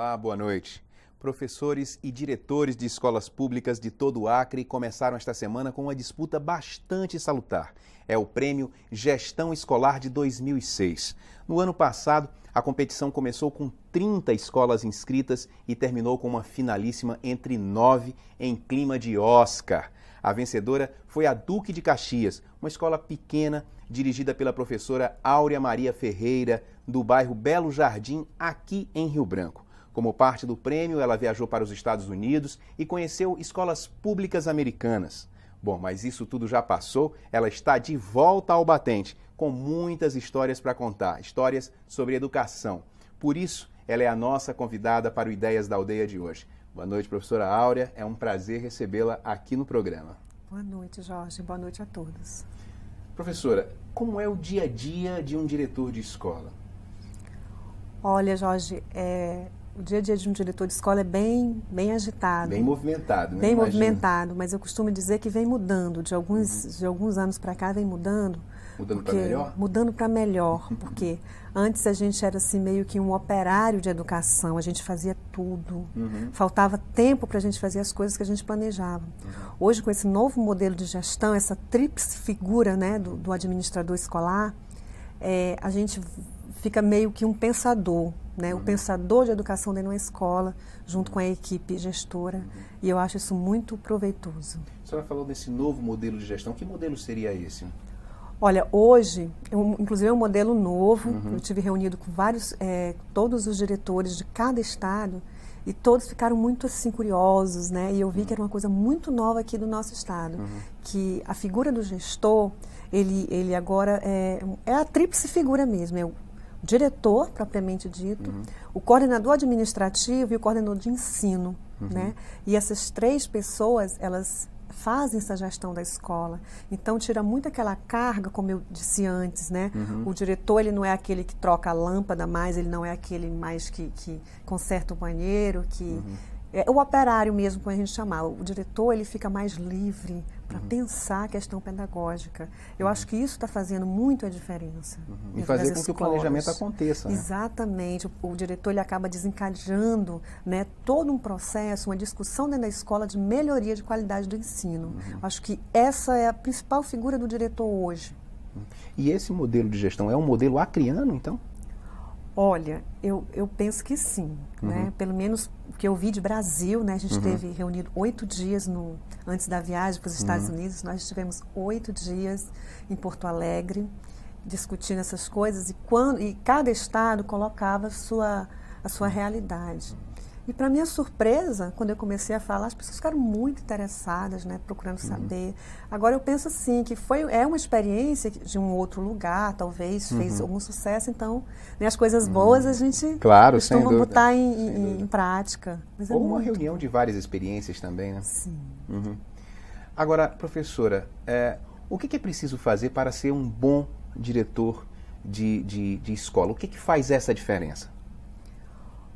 Olá, boa noite. Professores e diretores de escolas públicas de todo o Acre começaram esta semana com uma disputa bastante salutar. É o Prêmio Gestão Escolar de 2006. No ano passado, a competição começou com 30 escolas inscritas e terminou com uma finalíssima entre 9 em clima de Oscar. A vencedora foi a Duque de Caxias, uma escola pequena dirigida pela professora Áurea Maria Ferreira, do bairro Belo Jardim, aqui em Rio Branco. Como parte do prêmio, ela viajou para os Estados Unidos e conheceu escolas públicas americanas. Bom, mas isso tudo já passou, ela está de volta ao batente, com muitas histórias para contar, histórias sobre educação. Por isso, ela é a nossa convidada para o Ideias da Aldeia de hoje. Boa noite, professora Áurea, é um prazer recebê-la aqui no programa. Boa noite, Jorge, boa noite a todos. Professora, como é o dia a dia de um diretor de escola? Olha, Jorge, o dia a dia de um diretor de escola é bem agitado. Bem movimentado, né? Bem movimentado, mas eu costumo dizer que vem mudando, de alguns anos para cá vem mudando. Mudando para melhor? Mudando para melhor, porque antes a gente era assim meio que um operário de educação, a gente fazia tudo, faltava tempo para a gente fazer as coisas que a gente planejava. Hoje, com esse novo modelo de gestão, essa tríplice figura, né, do administrador escolar, a gente fica meio que um pensador, né? O pensador de educação dentro de uma escola, junto com a equipe gestora, e eu acho isso muito proveitoso. A senhora falou desse novo modelo de gestão, que modelo seria esse? Olha, hoje, inclusive é um modelo novo, eu tive reunido com todos os diretores de cada estado, e todos ficaram muito assim curiosos, né? E eu vi que era uma coisa muito nova aqui do nosso estado, que a figura do gestor, ele agora é a tríplice figura mesmo, é o diretor, propriamente dito, o coordenador administrativo e o coordenador de ensino, né? E essas três pessoas, elas fazem essa gestão da escola. Então, tira muito aquela carga, como eu disse antes, né? O diretor, ele não é aquele que troca a lâmpada mais, ele não é aquele mais que conserta o banheiro, é o operário mesmo, como a gente chamar. O diretor, ele fica mais livre para pensar a questão pedagógica. Eu acho que isso está fazendo muito a diferença. E fazer com que o planejamento aconteça. Né? Exatamente. O diretor, ele acaba desencadeando, né, todo um processo, uma discussão dentro da escola de melhoria de qualidade do ensino. Acho que essa é a principal figura do diretor hoje. E esse modelo de gestão é um modelo acriano, então? Olha, eu penso que sim, né? Pelo menos o que eu vi de Brasil, né? A gente teve reunido 8 dias antes da viagem para os Estados Unidos, nós tivemos 8 dias em Porto Alegre discutindo essas coisas e cada estado colocava a sua realidade. E para minha surpresa, quando eu comecei a falar, as pessoas ficaram muito interessadas, né, procurando saber. Agora eu penso assim, que é uma experiência de um outro lugar, talvez fez algum sucesso, então, né, as coisas boas a gente costuma botar em prática. Mas ou uma reunião de várias experiências também, né? Sim. Agora, professora, o que é preciso fazer para ser um bom diretor de escola? O que faz essa diferença?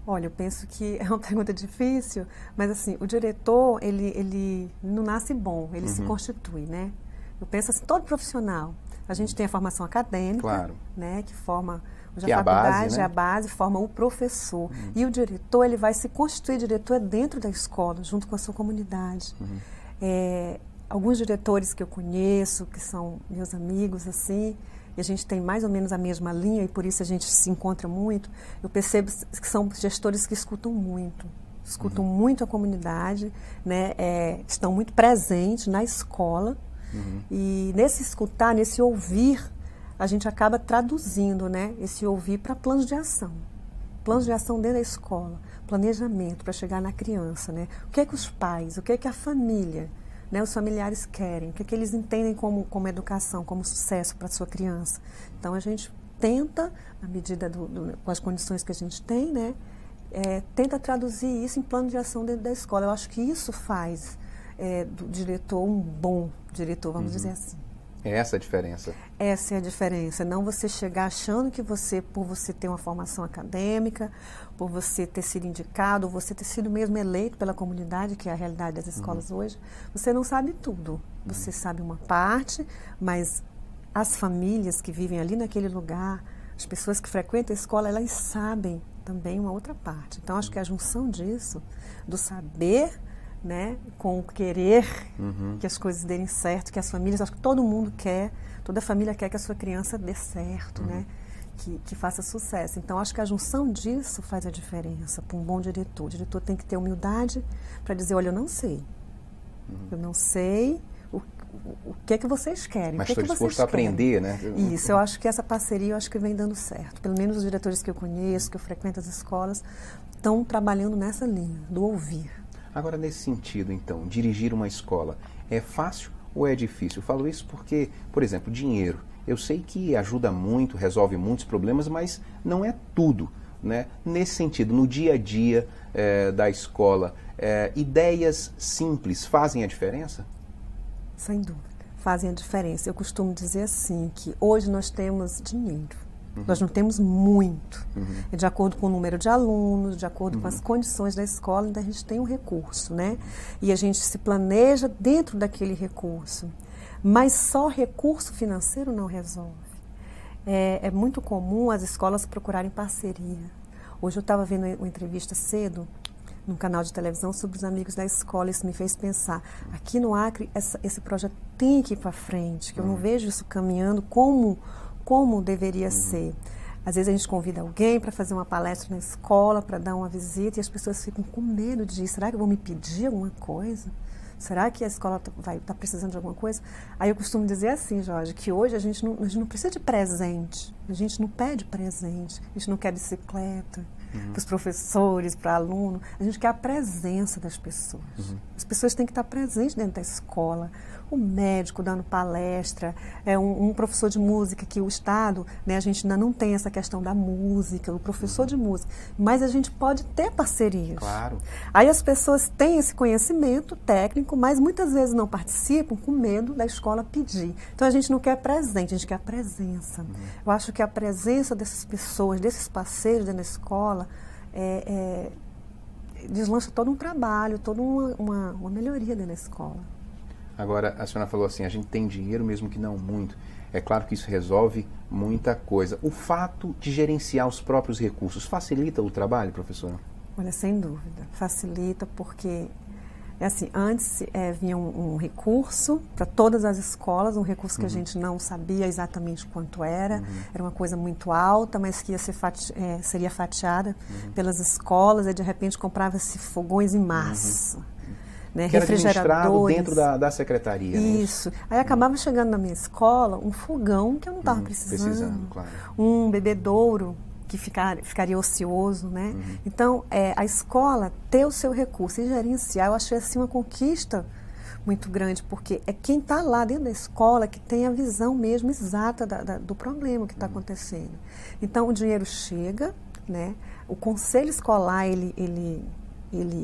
Olha, eu penso que é uma pergunta difícil, mas assim, o diretor, ele não nasce bom, ele se constitui, né? Eu penso assim, todo profissional, a gente tem a formação acadêmica, né, que forma a faculdade, a base, forma o professor. E o diretor, ele vai se constituir diretor dentro da escola, junto com a sua comunidade. Alguns diretores que eu conheço, que são meus amigos, assim, e a gente tem mais ou menos a mesma linha e por isso a gente se encontra muito, eu percebo que são gestores que escutam muito a comunidade, né? Estão muito presentes na escola e nesse escutar, nesse ouvir, a gente acaba traduzindo, né, esse ouvir para planos de ação dentro da escola, planejamento para chegar na criança, né? O que é que os pais, o que é que a família, né, os familiares querem, o que eles entendem como educação, como sucesso para a sua criança. Então, a gente tenta, à medida com as condições que a gente tem, né, tenta traduzir isso em plano de ação dentro da escola. Eu acho que isso faz do diretor um bom diretor, vamos dizer assim. É essa a diferença? Essa é a diferença. Não você chegar achando que por você ter uma formação acadêmica, por você ter sido indicado, ou você ter sido mesmo eleito pela comunidade, que é a realidade das escolas hoje, você não sabe tudo. Você sabe uma parte, mas as famílias que vivem ali naquele lugar, as pessoas que frequentam a escola, elas sabem também uma outra parte. Então, acho que a junção disso, do saber, né, com o querer que as coisas derem certo, que as famílias, acho que todo mundo quer, toda família quer que a sua criança dê certo, né, que faça sucesso. Então, acho que a junção disso faz a diferença para um bom diretor. O diretor tem que ter humildade para dizer, olha, eu não sei. Eu não sei o que é que vocês querem. Mas estou disposto a aprender, né? Isso, eu acho que essa parceria eu acho que vem dando certo. Pelo menos os diretores que eu conheço, que eu frequento as escolas, estão trabalhando nessa linha, do ouvir. Agora, nesse sentido, então, dirigir uma escola é fácil ou é difícil? Eu falo isso porque, por exemplo, dinheiro. Eu sei que ajuda muito, resolve muitos problemas, mas não é tudo, né? Nesse sentido, no dia a dia da escola, ideias simples fazem a diferença? Sem dúvida, fazem a diferença. Eu costumo dizer assim, que hoje nós temos dinheiro, nós não temos muito. É de acordo com o número de alunos, de acordo com as condições da escola, então a gente tem um recurso, né? E a gente se planeja dentro daquele recurso. Mas só recurso financeiro não resolve. É muito comum as escolas procurarem parceria. Hoje eu estava vendo uma entrevista cedo, num canal de televisão, sobre os amigos da escola. Isso me fez pensar, aqui no Acre, esse projeto tem que ir para frente, que eu não vejo isso caminhando como deveria ser. Às vezes a gente convida alguém para fazer uma palestra na escola, para dar uma visita, e as pessoas ficam com medo de ir. Será que vão me pedir alguma coisa? Será que a escola vai estar precisando de alguma coisa? Aí eu costumo dizer assim, Jorge, que hoje a gente não precisa de presente, a gente não pede presente, a gente não quer bicicleta para os professores, para aluno, a gente quer a presença das pessoas. As pessoas têm que estar presentes dentro da escola. O médico dando palestra, um professor de música, que o Estado, né, a gente ainda não tem essa questão da música, o professor de música, mas a gente pode ter parcerias. Claro. Aí as pessoas têm esse conhecimento técnico, mas muitas vezes não participam com medo da escola pedir. Então a gente não quer presente, a gente quer a presença. Eu acho que a presença dessas pessoas, desses parceiros dentro da escola, deslancha todo um trabalho, toda uma melhoria dentro da escola. Agora, a senhora falou assim, a gente tem dinheiro, mesmo que não muito. É claro que isso resolve muita coisa. O fato de gerenciar os próprios recursos facilita o trabalho, professora? Olha, sem dúvida, facilita, porque assim, antes vinha um recurso para todas as escolas, um recurso que a gente não sabia exatamente quanto era uma coisa muito alta, mas que ia ser seria fatiada pelas escolas, e de repente comprava-se fogões em massa. Né, que era administrado refrigeradores. Dentro da secretaria. Isso. Né? Aí acabava chegando na minha escola um fogão que eu não estava precisando. Claro. Um bebedouro que ficaria ocioso, né? Então, a escola ter o seu recurso e gerenciar, eu achei assim uma conquista muito grande, porque é quem está lá dentro da escola que tem a visão mesmo exata do problema que está acontecendo. Então, o dinheiro chega, né? O conselho escolar, ele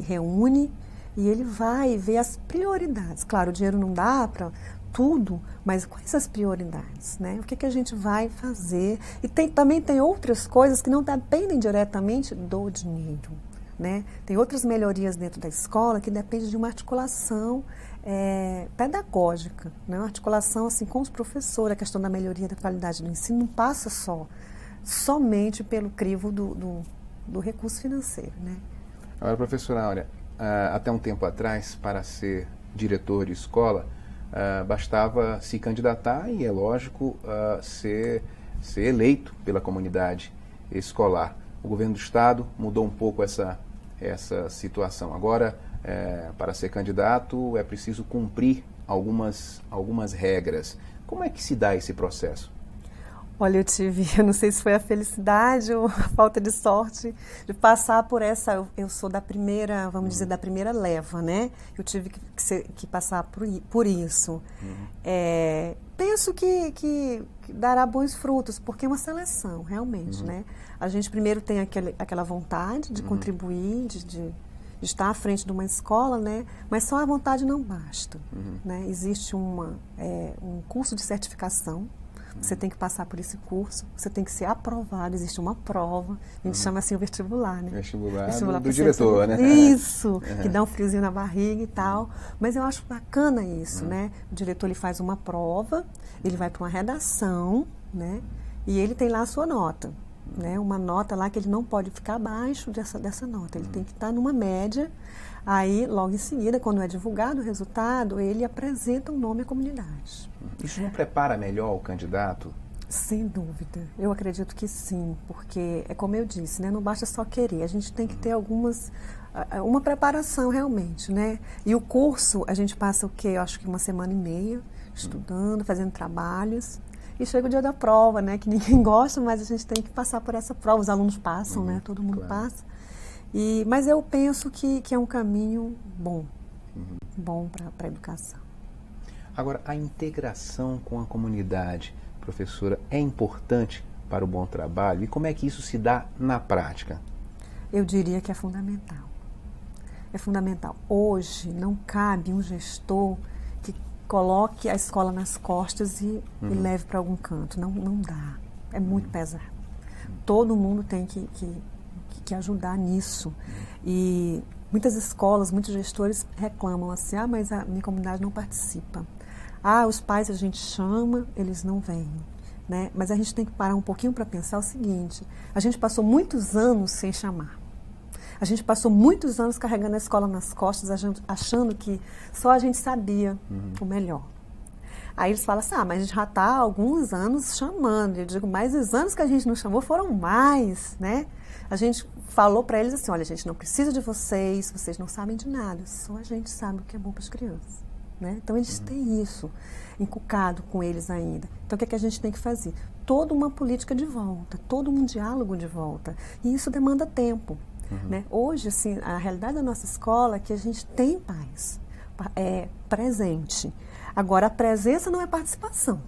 reúne e ele vai ver as prioridades. Claro, o dinheiro não dá para tudo, mas quais as prioridades, né? O que a gente vai fazer? E também tem outras coisas que não dependem diretamente do dinheiro, né? Tem outras melhorias dentro da escola que dependem de uma articulação pedagógica, né? Uma articulação assim, com os professores, a questão da melhoria da qualidade do ensino não passa somente pelo crivo do recurso financeiro, né? Agora, professora Áurea, até um tempo atrás, para ser diretor de escola, bastava se candidatar e, é lógico, ser eleito pela comunidade escolar. O governo do Estado mudou um pouco essa situação. Agora, para ser candidato, é preciso cumprir algumas regras. Como é que se dá esse processo? Olha, eu não sei se foi a felicidade ou a falta de sorte de passar por essa, eu sou da primeira, vamos dizer, da primeira leva, né? Eu tive que passar por isso. Penso que dará bons frutos, porque é uma seleção, realmente, né? A gente primeiro tem aquela vontade de contribuir, de estar à frente de uma escola, né? Mas só a vontade não basta, né? Existe um curso de certificação. Você tem que passar por esse curso, você tem que ser aprovado, existe uma prova, a gente chama assim o vestibular, né? Vestibular do diretor, né? Isso, que dá um friozinho na barriga e tal, mas eu acho bacana isso, né? O diretor, ele faz uma prova, ele vai para uma redação, né? E ele tem lá a sua nota. né? Uma nota lá que ele não pode ficar abaixo dessa nota, ele tem que estar numa média. Aí, logo em seguida, quando é divulgado o resultado, ele apresenta o nome à comunidade. Isso não prepara melhor o candidato? Sem dúvida, eu acredito que sim, porque é como eu disse, né? Não basta só querer, a gente tem que ter uma preparação realmente, né? E o curso, a gente passa o quê? Eu acho que 1,5 estudando, fazendo trabalhos, e chega o dia da prova, né? Que ninguém gosta, mas a gente tem que passar por essa prova, os alunos passam, né? Todo mundo passa. Mas eu penso que é um caminho bom, bom para a educação. Agora, a integração com a comunidade, professora, é importante para o bom trabalho? E como é que isso se dá na prática? Eu diria que é fundamental. É fundamental. Hoje não cabe um gestor que coloque a escola nas costas e leve para algum canto. Não dá. É muito pesado. Todo mundo tem que ajudar nisso. E muitas escolas, muitos gestores reclamam assim, mas a minha comunidade não participa. Os pais a gente chama, eles não vêm. Né? Mas a gente tem que parar um pouquinho para pensar o seguinte, a gente passou muitos anos sem chamar. A gente passou muitos anos carregando a escola nas costas, achando que só a gente sabia o melhor. Aí eles falam assim, mas a gente já está há alguns anos chamando. Eu digo, mas os anos que a gente não chamou foram mais, né? A gente falou para eles assim, olha, a gente não precisa de vocês não sabem de nada, só a gente sabe o que é bom para as crianças. Né? Então eles têm isso inculcado com eles ainda. Então o que a gente tem que fazer? Toda uma política de volta, todo um diálogo de volta. E isso demanda tempo. Né? Hoje, assim, a realidade da nossa escola é que a gente tem pais presente. Agora, a presença não é participação.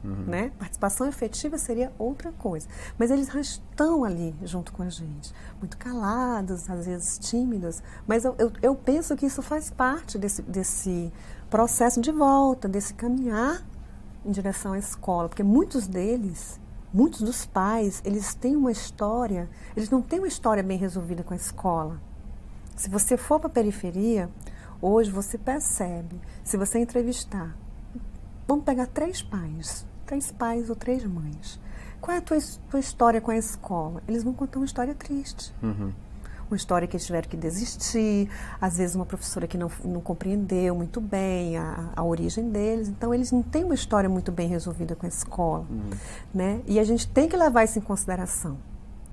Né? Participação efetiva seria outra coisa. Mas eles já estão ali junto com a gente. Muito calados, às vezes tímidos. Mas eu penso que isso faz parte desse processo de volta, desse caminhar em direção à escola. Porque muitos dos pais, eles têm uma história, eles não têm uma história bem resolvida com a escola. Se você for para a periferia, hoje você percebe, se você entrevistar, vamos pegar 3 pais ou 3 mães. Qual é a tua história com a escola? Eles vão contar uma história triste. Uma história que eles tiveram que desistir, às vezes uma professora que não compreendeu muito bem a origem deles. Então, eles não têm uma história muito bem resolvida com a escola. Né? E a gente tem que levar isso em consideração.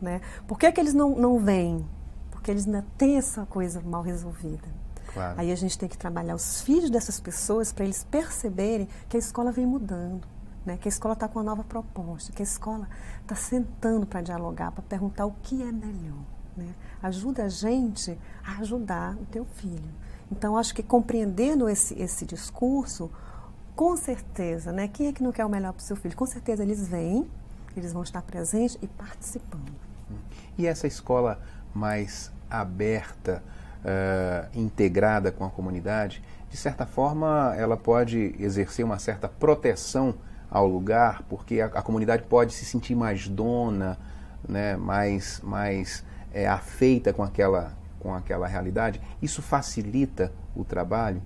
Né? Por que eles não vêm? Porque eles ainda têm essa coisa mal resolvida. Claro. Aí a gente tem que trabalhar os filhos dessas pessoas para eles perceberem que a escola vem mudando. Né? Que a escola está com uma nova proposta, que a escola está sentando para dialogar, para perguntar o que é melhor. Né? Ajuda a gente a ajudar o teu filho. Então, acho que compreendendo esse discurso, com certeza, né? Quem é que não quer o melhor para o seu filho? Com certeza eles vêm, eles vão estar presentes e participando. E essa escola mais aberta, integrada com a comunidade, de certa forma, ela pode exercer uma certa proteção ao lugar, porque a comunidade pode se sentir mais dona, né? mais afeita com aquela realidade. Isso facilita o trabalho?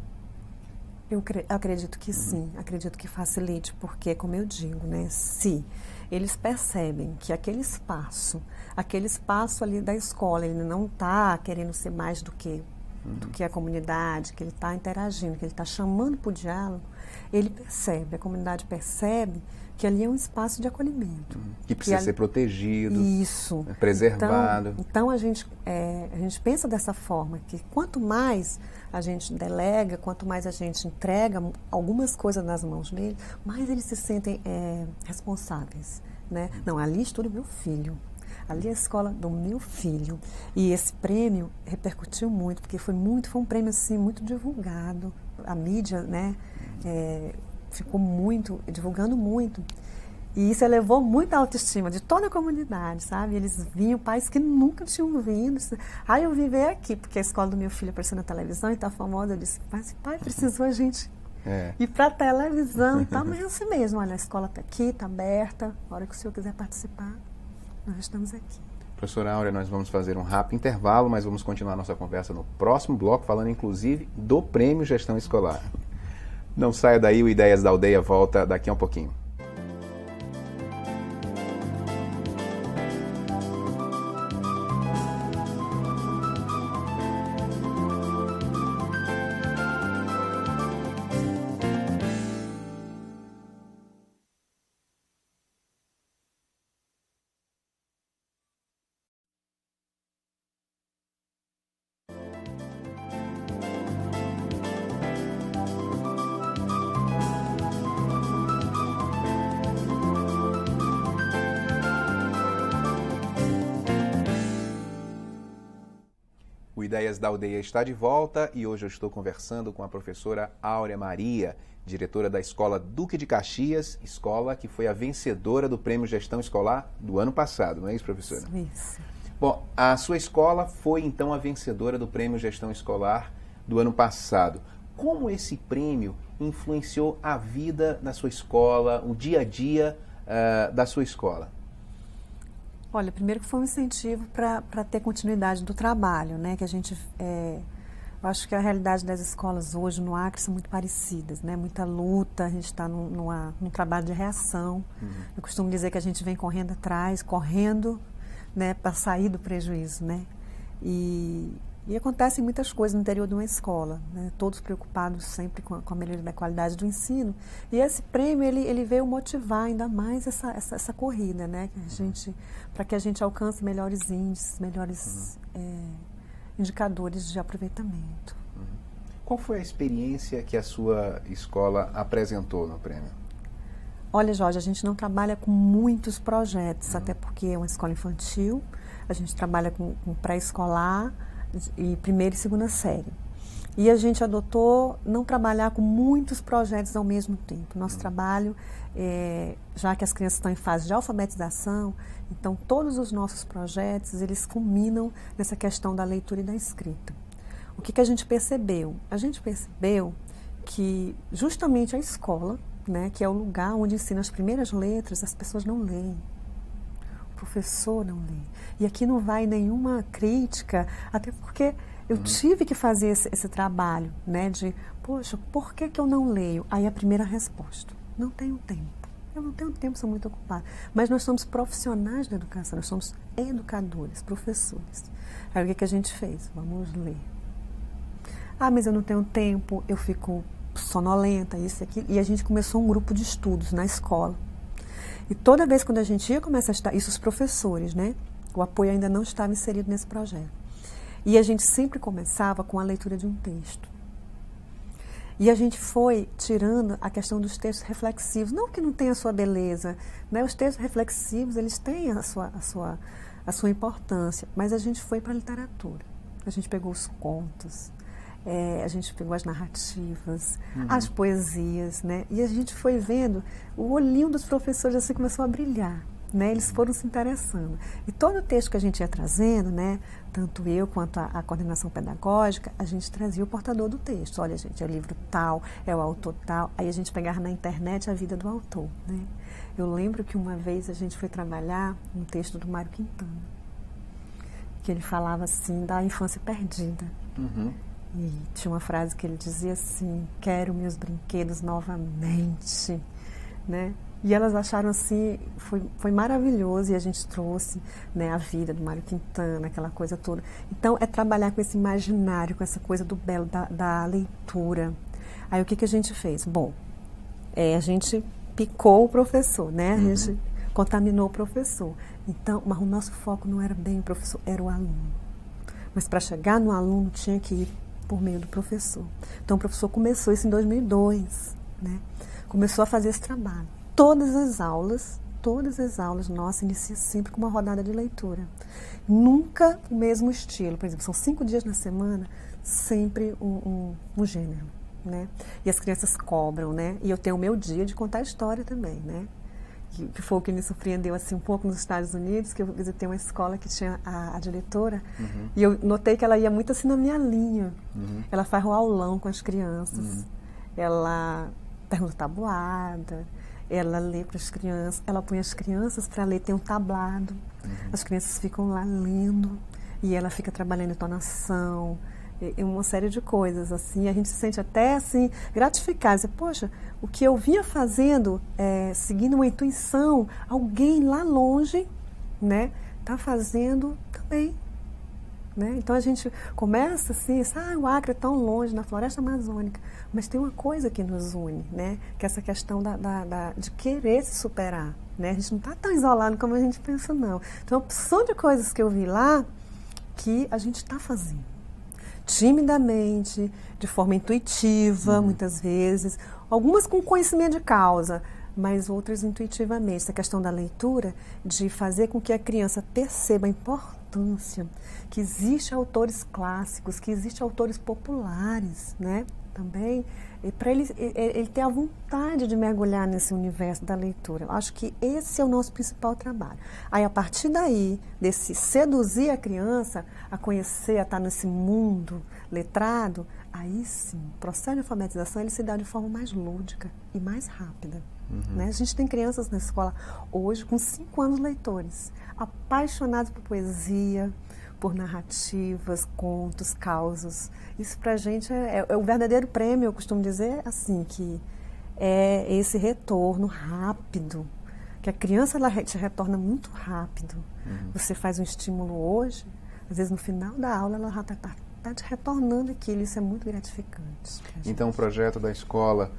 Eu acredito que sim, acredito que facilite, porque, como eu digo, né, se eles percebem que aquele espaço ali da escola, ele não está querendo ser mais do que a comunidade, que ele está interagindo, que ele está chamando para o diálogo, a comunidade percebe que ali é um espaço de acolhimento. Que precisa ser protegido, isso, preservado. Então a gente pensa dessa forma, que quanto mais a gente delega, quanto mais a gente entrega algumas coisas nas mãos dele, mais eles se sentem responsáveis. Né? Não, ali estuda o meu filho. Ali é a escola do meu filho. E esse prêmio repercutiu muito, porque foi um prêmio assim, muito divulgado. A mídia, né, ficou divulgando muito. E isso elevou muito a autoestima de toda a comunidade, sabe? Eles vinham, pais que nunca tinham vindo. Eu vim ver aqui, porque a escola do meu filho apareceu na televisão e está famosa. Eu disse, mas pai, precisou a gente ir para a televisão e tal. Mas é assim mesmo, olha, a escola está aqui, está aberta. A hora que o senhor quiser participar, nós estamos aqui. Professora Áurea, nós vamos fazer um rápido intervalo, mas vamos continuar nossa conversa no próximo bloco, falando inclusive do Prêmio Gestão Escolar. Não saia daí, o Ideias da Aldeia volta daqui a um pouquinho. O Ideias da Aldeia está de volta e hoje eu estou conversando com a professora Áurea Maria, diretora da Escola Duque de Caxias, escola que foi a vencedora do Prêmio Gestão Escolar do ano passado, não é isso, professora? Isso. Bom, a sua escola foi então a vencedora do Prêmio Gestão Escolar do ano passado. Como esse prêmio influenciou a vida da sua escola, o dia a dia da sua escola? Olha, primeiro que foi um incentivo para ter continuidade do trabalho, né? Que a gente, eu acho que a realidade das escolas hoje no Acre são muito parecidas, né? Muita luta, a gente está num trabalho de reação. Eu costumo dizer que a gente vem correndo atrás, correndo, né? Para sair do prejuízo, né? E acontecem muitas coisas no interior de uma escola, né? Todos preocupados sempre com a melhoria da qualidade do ensino. E esse prêmio, ele veio motivar ainda mais essa corrida, né? Para que a gente alcance melhores índices, melhores indicadores de aproveitamento. Qual foi a experiência que a sua escola apresentou no prêmio? Olha, Jorge, a gente não trabalha com muitos projetos, até porque é uma escola infantil, a gente trabalha com pré-escolar, e primeira e segunda série. E a gente adotou não trabalhar com muitos projetos ao mesmo tempo. Nosso trabalho, já que as crianças estão em fase de alfabetização, então todos os nossos projetos, eles culminam nessa questão da leitura e da escrita. O que a gente percebeu? A gente percebeu que justamente a escola, né, que é o lugar onde ensina as primeiras letras, as pessoas não leem. Professor não lê. E aqui não vai nenhuma crítica, até porque eu tive que fazer esse trabalho, né, de, poxa, por que eu não leio? Aí a primeira resposta, não tenho tempo. Eu não tenho tempo, sou muito ocupada. Mas nós somos profissionais da educação, nós somos educadores, professores. Aí o que a gente fez? Vamos ler. Ah, mas eu não tenho tempo, eu fico sonolenta, isso e aquilo. E a gente começou um grupo de estudos na escola. E toda vez quando a gente ia começar a estudar, isso os professores, né? O apoio ainda não estava inserido nesse projeto. E a gente sempre começava com a leitura de um texto. E a gente foi tirando a questão dos textos reflexivos. Não que não tenha a sua beleza, né? Os textos reflexivos, eles têm a sua importância, mas a gente foi para a literatura. A gente pegou os contos, a gente pegou as narrativas, as poesias, né? E a gente foi vendo, o olhinho dos professores assim começou a brilhar, né? Eles foram se interessando. E todo o texto que a gente ia trazendo, né? Tanto eu quanto a coordenação pedagógica, a gente trazia o portador do texto. Olha, gente, é o livro tal, é o autor tal. Aí a gente pegava na internet a vida do autor, né? Eu lembro que uma vez a gente foi trabalhar um texto do Mário Quintana, que ele falava assim da infância perdida. E tinha uma frase que ele dizia assim, quero meus brinquedos novamente, né? E elas acharam assim, foi maravilhoso, e a gente trouxe, né, a vida do Mário Quintana, aquela coisa toda. Então, é trabalhar com esse imaginário, com essa coisa do belo, da leitura. Aí, o que a gente fez? Bom, a gente picou o professor, né? A gente contaminou o professor. Então, mas o nosso foco não era bem o professor, era o aluno. Mas para chegar no aluno, tinha que ir por meio do professor. Então, o professor começou isso em 2002, né? Começou a fazer esse trabalho. Todas as aulas nossas iniciam sempre com uma rodada de leitura. Nunca o mesmo estilo. Por exemplo, são 5 dias na semana, sempre um gênero, né? E as crianças cobram, né? E eu tenho o meu dia de contar história também, né? Que foi o que me surpreendeu assim, um pouco nos Estados Unidos, que eu visitei uma escola que tinha a diretora, e eu notei que ela ia muito assim na minha linha. Ela faz o aulão com as crianças, ela pergunta tabuada, ela lê para as crianças, ela põe as crianças para ler, tem um tablado, as crianças ficam lá lendo, e ela fica trabalhando entonação, e uma série de coisas, assim, a gente se sente até, assim, gratificado, dizer, poxa, o que eu vinha fazendo, seguindo uma intuição, alguém lá longe, né, está fazendo também, né? Então a gente começa assim, o Acre é tão longe, na floresta amazônica, mas tem uma coisa que nos une, né, que é essa questão de querer se superar, né? A gente não está tão isolado como a gente pensa, não. Então, a opção de coisas que eu vi lá, que a gente está fazendo. Timidamente, de forma intuitiva, muitas vezes, algumas com conhecimento de causa, mas outras intuitivamente. Essa questão da leitura, de fazer com que a criança perceba a importância que existem autores clássicos, que existem autores populares, né? Também, para ele ter a vontade de mergulhar nesse universo da leitura. Eu acho que esse é o nosso principal trabalho. Aí, a partir daí, desse seduzir a criança a conhecer, a estar nesse mundo letrado, aí sim, o processo de alfabetização ele se dá de forma mais lúdica e mais rápida. Né? A gente tem crianças na escola hoje com 5 anos leitores, apaixonados por poesia, por narrativas, contos, causos. Isso para a gente é o verdadeiro prêmio, eu costumo dizer assim, que é esse retorno rápido, que a criança ela te retorna muito rápido. Você faz um estímulo hoje, às vezes no final da aula ela já está te retornando aquilo, isso é muito gratificante. Então o projeto da escola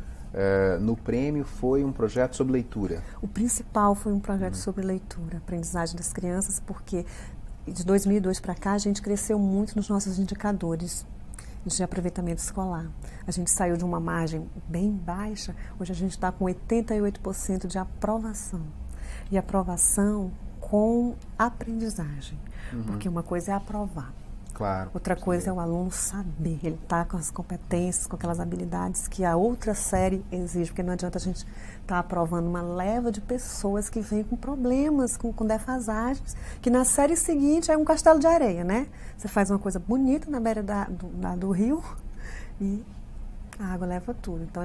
no prêmio foi um projeto sobre leitura? O principal foi um projeto sobre leitura, aprendizagem das crianças, porque de 2002 para cá, a gente cresceu muito nos nossos indicadores de aproveitamento escolar. A gente saiu de uma margem bem baixa, hoje a gente está com 88% de aprovação. E aprovação com aprendizagem, porque uma coisa é aprovar. Claro. Outra coisa é o aluno saber, ele está com as competências, com aquelas habilidades que a outra série exige, porque não adianta a gente estar aprovando uma leva de pessoas que vêm com problemas, com defasagens, que na série seguinte é um castelo de areia, né? Você faz uma coisa bonita na beira do rio e a água leva tudo. Então,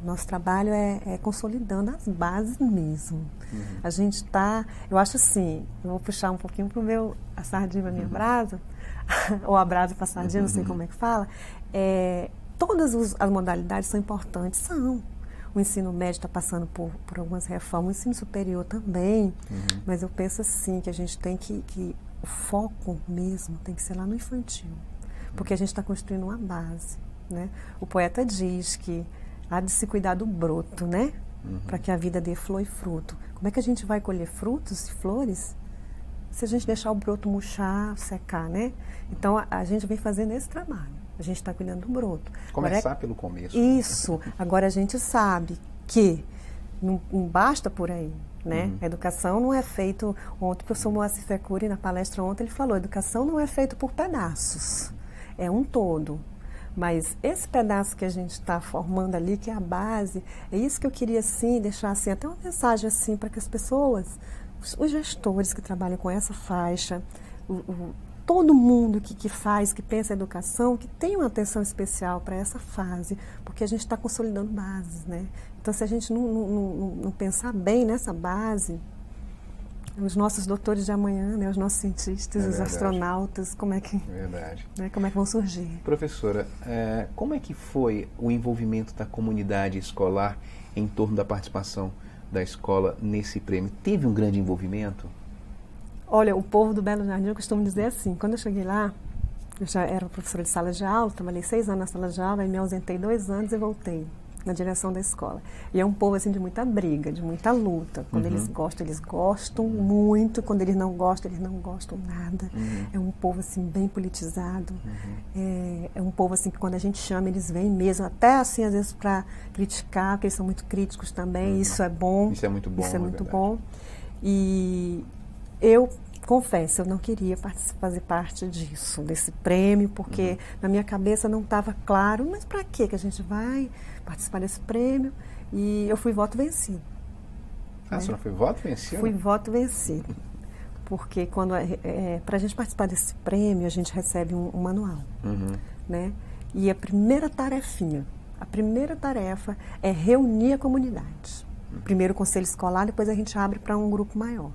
nosso trabalho é consolidando as bases mesmo. A gente está, eu acho assim, eu vou puxar um pouquinho para a sardinha para a minha brasa, ou a brasa para a sardinha, não sei como é que fala. Todas as modalidades são importantes, são. O ensino médio está passando por algumas reformas, o ensino superior também, mas eu penso assim, que a gente tem que o foco mesmo tem que ser lá no infantil, porque a gente está construindo uma base, né? O poeta diz que há de se cuidar do broto, né? Para que a vida dê flor e fruto. Como é que a gente vai colher frutos e flores se a gente deixar o broto murchar, secar, né? Então, a gente vem fazendo esse trabalho. A gente está cuidando do broto. Começar pelo começo. Isso. Agora, a gente sabe que não basta por aí, né? A educação não é feito... Ontem o professor Moacir Fecuri, na palestra ontem, ele falou, a educação não é feita por pedaços. É um todo. Mas esse pedaço que a gente está formando ali, que é a base, é isso que eu queria, assim, deixar assim, até uma mensagem assim, para que as pessoas, os gestores que trabalham com essa faixa, todo mundo que faz, que pensa em educação, que tenha uma atenção especial para essa fase, porque a gente está consolidando bases, né? Então, se a gente não pensar bem nessa base, os nossos doutores de amanhã, né, os nossos cientistas, os astronautas, como é que vão surgir? Professora, como é que foi o envolvimento da comunidade escolar em torno da participação da escola nesse prêmio? Teve um grande envolvimento? Olha, o povo do Belo Jardim, eu costumo dizer assim, quando eu cheguei lá, eu já era professora de sala de aula, trabalhei 6 anos na sala de aula, aí me ausentei 2 anos e voltei na direção da escola. E é um povo assim de muita briga, de muita luta. Quando eles gostam muito. Quando eles não gostam nada. É um povo assim bem politizado. É um povo assim que quando a gente chama, eles vêm mesmo, até assim às vezes para criticar, porque eles são muito críticos também. Isso é bom. Isso é muito bom. Isso é muito bom. E eu confesso, eu não queria fazer parte disso, desse prêmio, porque na minha cabeça não estava claro, mas para que a gente vai participar desse prêmio? E eu fui voto vencido. Ah, a senhora foi voto vencido? Fui voto vencido. Porque para a gente participar desse prêmio, a gente recebe um manual. Né? E a primeira tarefa é reunir a comunidade. Primeiro o conselho escolar, depois a gente abre para um grupo maior.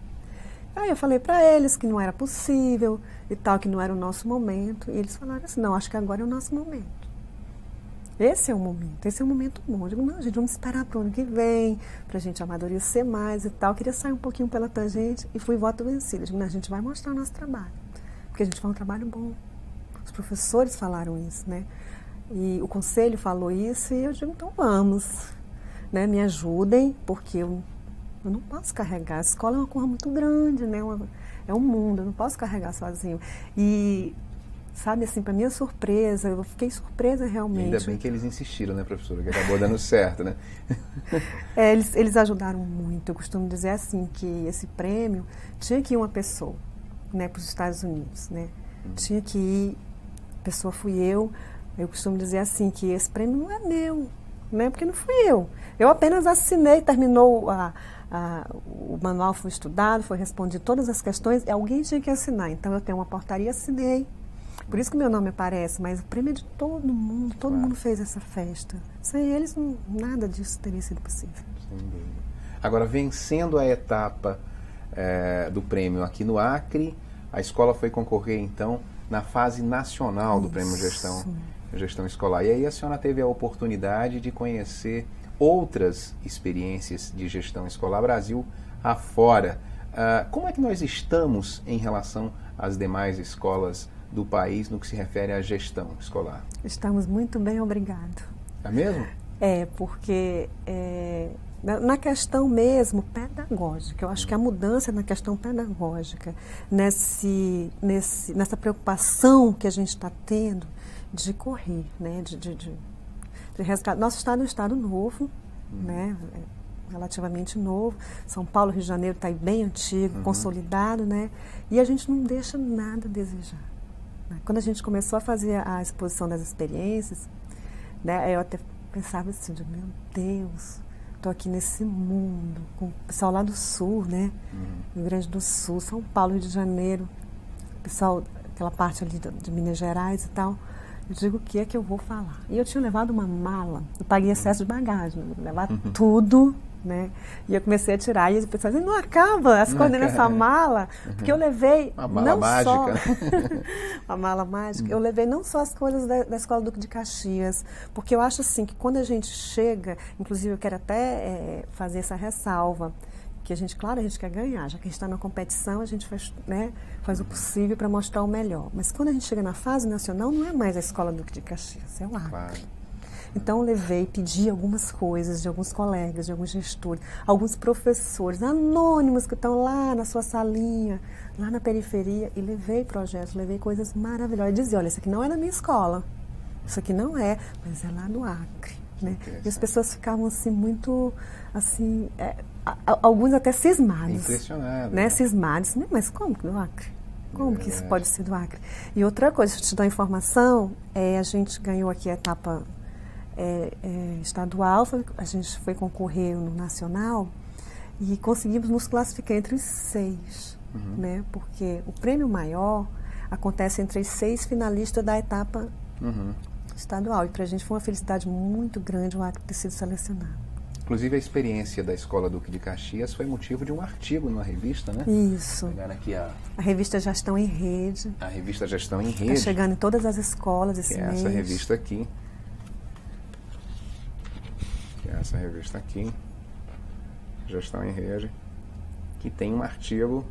Aí eu falei para eles que não era possível e tal, que não era o nosso momento. E eles falaram assim, não, acho que agora é o nosso momento. Esse é o momento bom. Eu digo, não, gente, vamos esperar para o ano que vem, para a gente amadurecer mais e tal. Eu queria sair um pouquinho pela tangente e fui voto vencido. Eu digo, não, a gente vai mostrar o nosso trabalho, porque a gente faz um trabalho bom. Os professores falaram isso, né? E o conselho falou isso e eu digo, então vamos, né? Me ajudem, porque eu não posso carregar. A escola é uma coisa muito grande, né? É um mundo, eu não posso carregar sozinho. E sabe, assim, para minha surpresa, eu fiquei surpresa realmente. Ainda bem que eles insistiram, né, professora, que acabou dando certo, né? Eles ajudaram muito. Eu costumo dizer assim, que esse prêmio tinha que ir uma pessoa, né, para os Estados Unidos, né? Tinha que ir, a pessoa fui eu. Eu costumo dizer assim, que esse prêmio não é meu, né, porque não fui eu. Eu apenas assinei, terminou o manual, foi estudado, foi respondido todas as questões, alguém tinha que assinar. Então eu tenho uma portaria, assinei. Por isso que meu nome aparece, mas o prêmio é de todo mundo fez essa festa. Sem eles, nada disso teria sido possível. Sem dúvida. Agora, vencendo a etapa do prêmio aqui no Acre, a escola foi concorrer, então, na fase nacional do Prêmio Gestão Escolar. E aí a senhora teve a oportunidade de conhecer outras experiências de gestão escolar Brasil afora. Como é que nós estamos em relação às demais escolas do país no que se refere à gestão escolar? Estamos muito bem, obrigado. É mesmo? Porque na questão mesmo pedagógica, eu acho que a mudança na questão pedagógica, nessa preocupação que a gente está tendo de correr, né, de resgatar. Nosso estado é um estado novo, né, relativamente novo. São Paulo, Rio de Janeiro está bem antigo, consolidado, né, e a gente não deixa nada a desejar. Quando a gente começou a fazer a exposição das experiências, né, eu até pensava assim, meu Deus, estou aqui nesse mundo, com o pessoal lá do Sul, né, Rio Grande do Sul, São Paulo, Rio de Janeiro, pessoal, aquela parte ali de Minas Gerais e tal. Eu digo, o que é que eu vou falar? E eu tinha levado uma mala, eu paguei excesso de bagagem, levar tudo, né? E eu comecei a tirar, e as pessoas dizem, não acaba as coisas nessa mala, porque eu levei uma mala mágica. Uma mala mágica, eu levei não só as coisas da Escola Duque de Caxias, porque eu acho assim, que quando a gente chega, inclusive eu quero até fazer essa ressalva, que a gente quer ganhar, já que a gente está na competição, a gente faz o possível para mostrar o melhor. Mas quando a gente chega na fase nacional, não é mais a Escola Duque de Caxias, é o Acre. Claro. Então eu pedi algumas coisas de alguns colegas, de alguns gestores, alguns professores anônimos que estão lá na sua salinha, lá na periferia, e levei projetos, levei coisas maravilhosas. E dizia, olha, isso aqui não é da minha escola, isso aqui não é, mas é lá do Acre. Né? E as pessoas ficavam assim, muito, assim, alguns até cismados. Impressionados. Né? Cismados. Mas como que do Acre? Como que isso pode ser do Acre? E outra coisa, deixa eu te dar uma informação, a gente ganhou aqui a etapa estadual, a gente foi concorrer no nacional e conseguimos nos classificar entre os 6, né? Porque o prêmio maior acontece entre os 6 finalistas da etapa estadual. E para a gente foi uma felicidade muito grande o Acre ter sido selecionado. Inclusive a experiência da Escola Duque de Caxias foi motivo de um artigo numa revista, né? Isso. Pegando aqui a revista Gestão em Rede. A revista Gestão em Rede. Está chegando em todas as escolas esse mês. Essa revista aqui. Essa revista aqui. Gestão em Rede. Que tem um artigo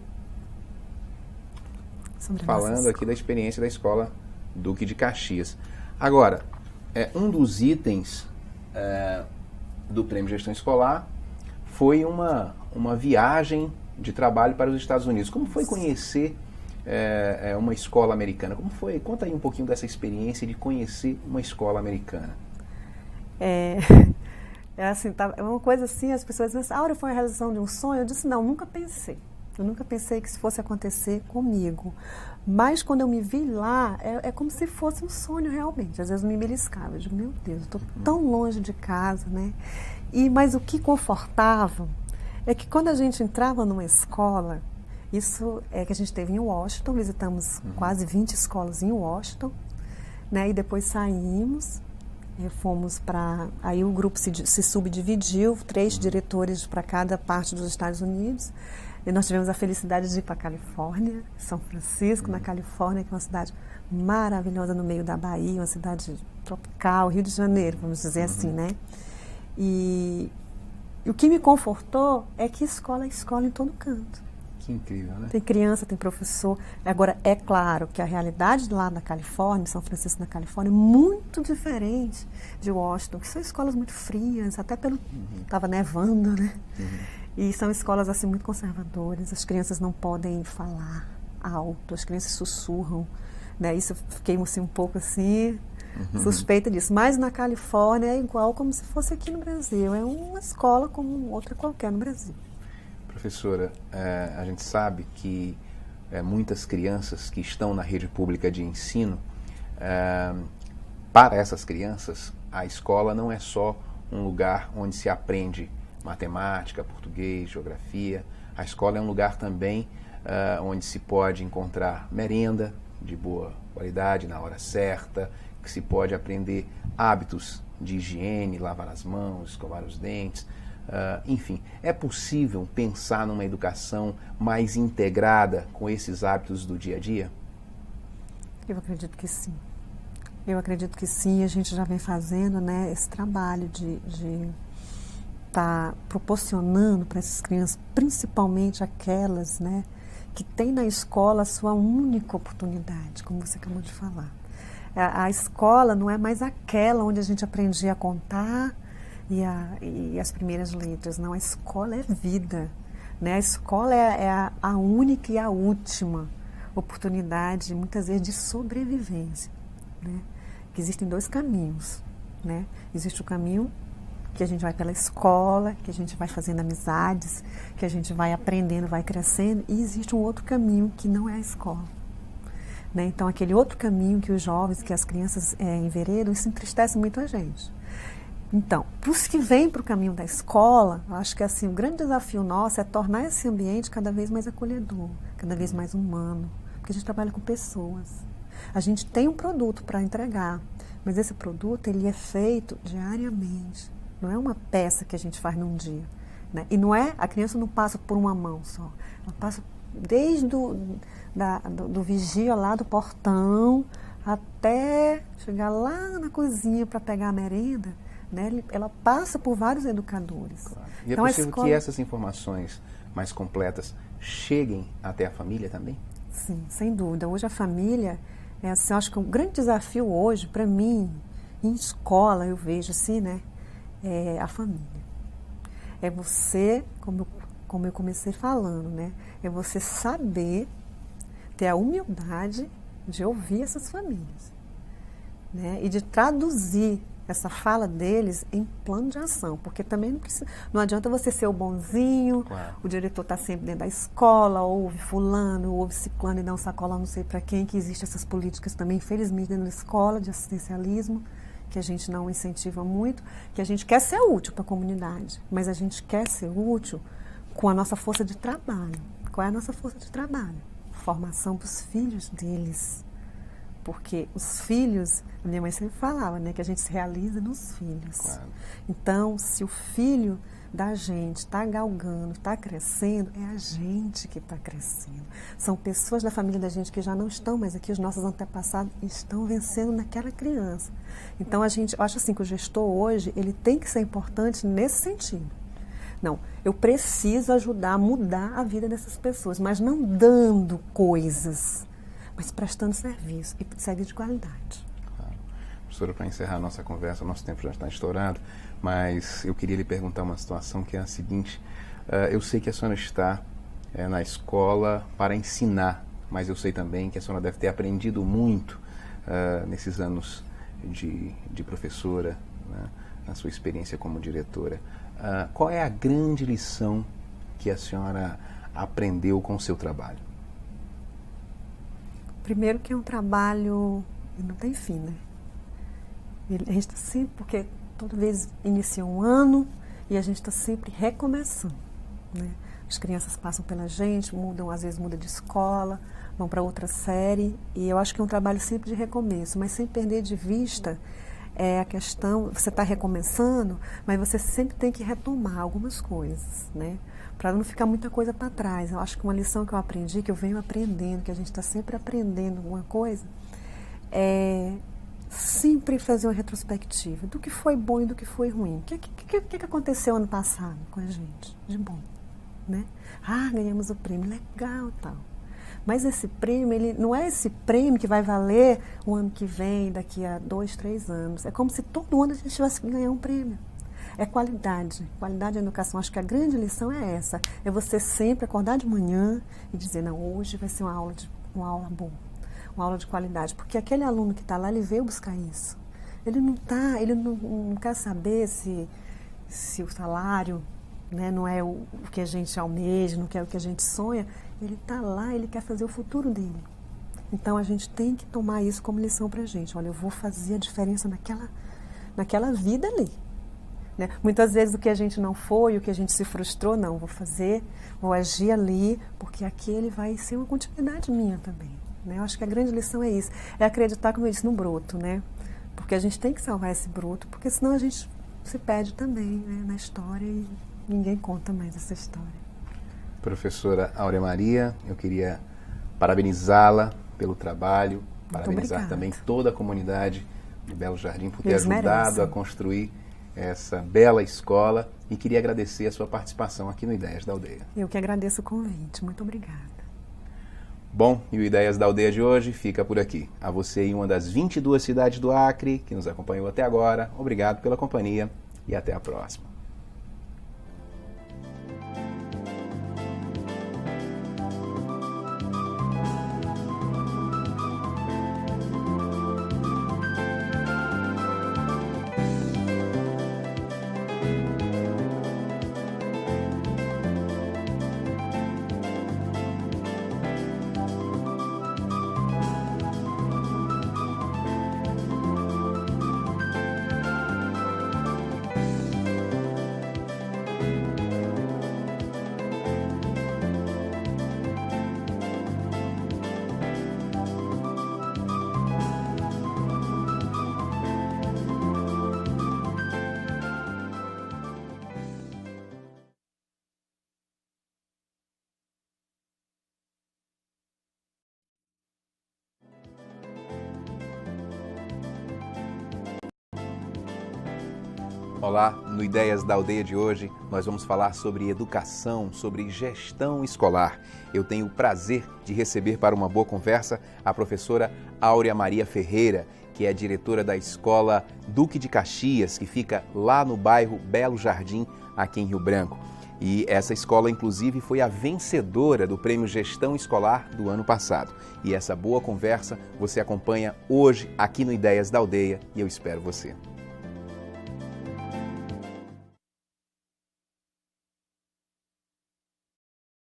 falando aqui da experiência da Escola Duque de Caxias. Agora, um dos itens do Prêmio Gestão Escolar foi uma viagem de trabalho para os Estados Unidos. Como foi conhecer uma escola americana? Como foi? Conta aí um pouquinho dessa experiência de conhecer uma escola americana. Assim, é uma coisa assim, as pessoas dizem assim, Áurea, foi a realização de um sonho? Eu disse, não, nunca pensei. Eu nunca pensei que isso fosse acontecer comigo. Mas quando eu me vi lá, é como se fosse um sonho realmente. Às vezes eu me beliscava. Eu digo, meu Deus, eu estou tão longe de casa, né? Mas o que confortava é que quando a gente entrava numa escola, isso é que a gente teve em Washington, visitamos quase 20 escolas em Washington, né? E depois saímos, fomos para... Aí o grupo se subdividiu, 3 diretores para cada parte dos Estados Unidos. E nós tivemos a felicidade de ir para a Califórnia, São Francisco, na Califórnia, que é uma cidade maravilhosa no meio da Bahia, uma cidade tropical, Rio de Janeiro, vamos dizer assim, né? E o que me confortou é que escola é escola em todo canto. Que incrível, né? Tem criança, tem professor. Agora, é claro que a realidade lá na Califórnia, São Francisco na Califórnia, é muito diferente de Washington, que são escolas muito frias, até pelo... Estava nevando, né? E são escolas assim muito conservadoras, as crianças não podem falar alto, as crianças sussurram, né? Isso eu fiquei assim, um pouco assim, suspeita disso. Mas na Califórnia é igual como se fosse aqui no Brasil. É uma escola como outra qualquer no Brasil. Professora, a gente sabe que muitas crianças que estão na rede pública de ensino, para essas crianças, a escola não é só um lugar onde se aprende matemática, português, geografia. A escola é um lugar também onde se pode encontrar merenda de boa qualidade, na hora certa, que se pode aprender hábitos de higiene, lavar as mãos, escovar os dentes. Enfim, é possível pensar numa educação mais integrada com esses hábitos do dia a dia? Eu acredito que sim. Eu acredito que sim. A gente já vem fazendo, né, esse trabalho de estar proporcionando para essas crianças, principalmente aquelas, né, que têm na escola a sua única oportunidade, como você acabou de falar. A escola não é mais aquela onde a gente aprendia a contar e as primeiras letras. Não, a escola é vida, né? A escola é a única e a última oportunidade, muitas vezes, de sobrevivência, né? Que existem dois caminhos, né? Existe o caminho que a gente vai pela escola, que a gente vai fazendo amizades, que a gente vai aprendendo, vai crescendo, e existe um outro caminho que não é a escola, né? Então, aquele outro caminho que os jovens, que as crianças enveredam, isso entristece muito a gente. Então, para os que vêm para o caminho da escola, eu acho que assim, o grande desafio nosso é tornar esse ambiente cada vez mais acolhedor, cada vez mais humano, porque a gente trabalha com pessoas. A gente tem um produto para entregar, mas esse produto ele é feito diariamente. Não é uma peça que a gente faz num dia, né? E não é, a criança não passa por uma mão só. Ela passa desde do vigia lá do portão até chegar lá na cozinha para pegar a merenda, né? Ela passa por vários educadores. Claro. E então, é possível que essas informações mais completas cheguem até a família também? Sim, sem dúvida. Hoje a família, assim, eu acho que um grande desafio hoje, para mim, em escola, eu vejo assim, né? É a família. É você, como eu comecei falando, né? É você saber ter a humildade de ouvir essas famílias, né? E de traduzir essa fala deles em plano de ação, porque também não adianta você ser o bonzinho, claro. O diretor está sempre dentro da escola, ouve fulano, ouve ciclano e dá um sacola não sei para quem, que existem essas políticas também, infelizmente, dentro da escola, de assistencialismo, que a gente não incentiva muito, que a gente quer ser útil para a comunidade, mas a gente quer ser útil com a nossa força de trabalho. Qual é a nossa força de trabalho? Formação para os filhos deles. Porque os filhos, a minha mãe sempre falava, né, que a gente se realiza nos filhos. Claro. Então, se o filho da gente está galgando, está crescendo, é a gente que está crescendo. São pessoas da família da gente que já não estão mais aqui, os nossos antepassados estão vencendo naquela criança. Então, eu acho assim que o gestor hoje, ele tem que ser importante nesse sentido. Não, eu preciso ajudar a mudar a vida dessas pessoas, mas não dando coisas, mas prestando serviço, e serviço de qualidade. Claro. Professora, para encerrar a nossa conversa, nosso tempo já está estourado, mas eu queria lhe perguntar uma situação que é a seguinte. Eu sei que a senhora está na escola para ensinar, mas eu sei também que a senhora deve ter aprendido muito nesses anos de professora, né, na sua experiência como diretora. Qual é a grande lição que a senhora aprendeu com o seu trabalho? Primeiro que é um trabalho que não tem fim, né? A gente está sempre, porque toda vez inicia um ano e a gente está sempre recomeçando, né? As crianças passam pela gente, às vezes mudam de escola, vão para outra série, e eu acho que é um trabalho sempre de recomeço, mas sem perder de vista a questão, você está recomeçando, mas você sempre tem que retomar algumas coisas, né? Para não ficar muita coisa para trás. Eu acho que uma lição que eu aprendi, que eu venho aprendendo, que a gente está sempre aprendendo alguma coisa, é sempre fazer uma retrospectiva do que foi bom e do que foi ruim. O que aconteceu ano passado com a gente de bom, né? Ganhamos o prêmio, legal, tal. Mas esse prêmio, ele não é esse prêmio que vai valer o ano que vem, daqui a 2, 3 anos. É como se todo ano a gente tivesse que ganhar um prêmio. É qualidade da educação. Acho que a grande lição é essa. É você sempre acordar de manhã e dizer, não, hoje vai ser uma aula boa. uma aula de qualidade, porque aquele aluno que está lá, ele veio buscar isso. Ele não quer saber se o salário, né, não é o que a gente almeja, não é o que a gente sonha. Ele está lá, ele quer fazer o futuro dele. Então, a gente tem que tomar isso como lição para a gente. Olha, eu vou fazer a diferença naquela vida ali. Né? Muitas vezes o que a gente não foi, o que a gente se frustrou, não, vou agir ali, porque aquele vai ser uma continuidade minha também. Né? Eu acho que a grande lição é isso, é acreditar, como eu disse, no broto, né? Porque a gente tem que salvar esse broto, porque senão a gente se perde também, né, na história e ninguém conta mais essa história. Professora Áurea Maria, eu queria parabenizá-la pelo trabalho, parabenizar também toda a comunidade de Belo Jardim por ter ajudado a construir essa bela escola e queria agradecer a sua participação aqui no Ideias da Aldeia. Eu que agradeço o convite, muito obrigada. Bom, e o Ideias da Aldeia de hoje fica por aqui. A você em uma das 22 cidades do Acre, que nos acompanhou até agora, obrigado pela companhia e até a próxima. Olá, no Ideias da Aldeia de hoje nós vamos falar sobre educação, sobre gestão escolar. Eu tenho o prazer de receber para uma boa conversa a professora Áurea Maria Ferreira, que é diretora da Escola Duque de Caxias, que fica lá no bairro Belo Jardim, aqui em Rio Branco. E essa escola, inclusive, foi a vencedora do Prêmio Gestão Escolar do ano passado. E essa boa conversa você acompanha hoje aqui no Ideias da Aldeia e eu espero você.